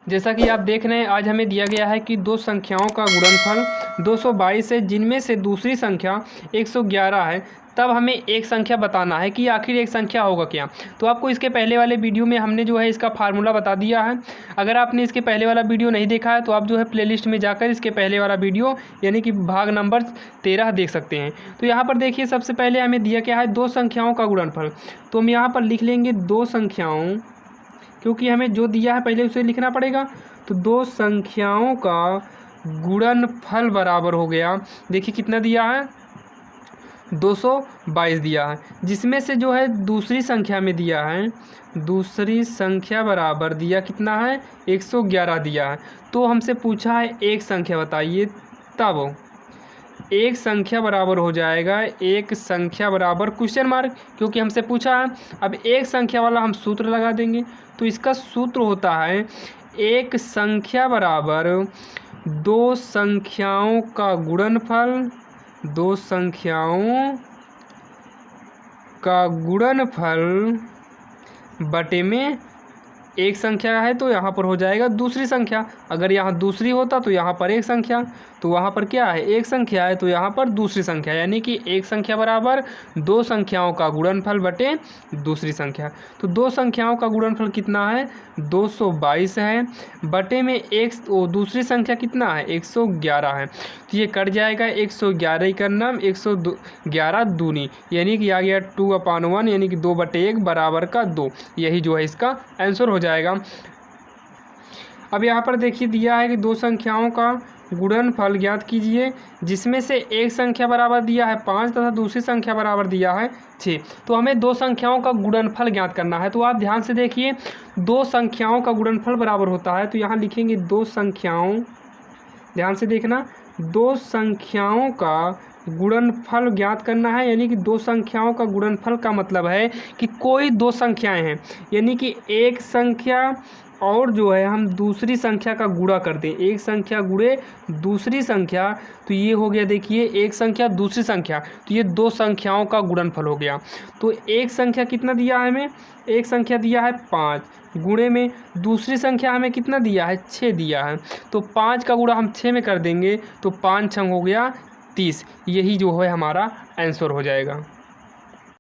जैसा कि आप देख रहे हैं, आज हमें दिया गया है कि दो संख्याओं का गुणनफल 222 है, जिनमें से दूसरी संख्या 111 है। तब हमें एक संख्या बताना है कि आखिर एक संख्या होगा क्या। तो आपको इसके पहले वाले वीडियो में हमने जो है इसका फार्मूला बता दिया है। अगर आपने इसके पहले वाला वीडियो नहीं देखा है तो आप जो है प्लेलिस्ट में जाकर इसके पहले वाला वीडियो यानी कि भाग नंबर 13 देख सकते हैं। तो यहाँ पर देखिए, सबसे पहले हमें दिया क्या है, दो संख्याओं का गुणनफल। तो हम यहाँ पर लिख लेंगे दो संख्याओं, क्योंकि हमें जो दिया है पहले उसे लिखना पड़ेगा। तो दो संख्याओं का गुणनफल बराबर हो गया, देखिए कितना दिया है, 222 दिया है, जिसमें से जो है दूसरी संख्या में दिया है, दूसरी संख्या बराबर दिया कितना है, 111 दिया है। तो हमसे पूछा है एक संख्या बताइए, तब एक संख्या बराबर हो जाएगा, एक संख्या बराबर क्वेश्चन मार्क, क्योंकि हमसे पूछा है। अब एक संख्या वाला हम सूत्र लगा देंगे। तो इसका सूत्र होता है एक संख्या बराबर दो संख्याओं का गुणनफल, दो संख्याओं का गुणनफल बटे में एक संख्या है तो यहाँ पर हो जाएगा दूसरी संख्या। अगर यहाँ दूसरी होता तो यहाँ पर एक संख्या, तो वहाँ पर क्या है, एक संख्या है तो यहाँ पर दूसरी संख्या, यानी कि एक संख्या बराबर दो संख्याओं का गुणनफल बटे दूसरी संख्या। तो दो संख्याओं का गुणनफल कितना है, 222 है, बटे में एक दूसरी संख्या कितना है, 111 है। तो ये कट जाएगा, 111 ही करना, 111 दूनी, यानी कि आ गया 2/1, यानी कि 2/1 बराबर का 2। यही जो है इसका आंसर हो जाएगा। अब यहाँ पर देखिए दिया है कि दो संख्याओं का गुणनफल ज्ञात कीजिए, जिसमें से एक संख्या बराबर दिया है 5 तथा दूसरी संख्या बराबर दिया है 6। तो हमें दो संख्याओं का गुणनफल ज्ञात करना है। तो आप ध्यान से देखिए, दो संख्याओं का गुणनफल बराबर होता है, तो यहाँ लिखेंगे दो संख्याओं, ध्यान से देखना, दो संख्याओं का गुणनफल ज्ञात करना है, यानी कि दो संख्याओं का गुणनफल का मतलब है कि कोई दो संख्याएं हैं, यानी कि एक संख्या और जो है हम दूसरी संख्या का गुणा कर दें, एक संख्या गुणे दूसरी संख्या, तो ये हो गया, देखिए एक संख्या दूसरी संख्या, तो ये दो संख्याओं का गुणनफल हो गया। तो एक संख्या कितना दिया है हमें, एक संख्या दिया है 5, गुणे में दूसरी संख्या हमें कितना दिया है, 6 दिया है। तो 5 का गुणा हम 6 में कर देंगे तो 5 छंग हो गया 30। यही जो है हमारा आंसर हो जाएगा।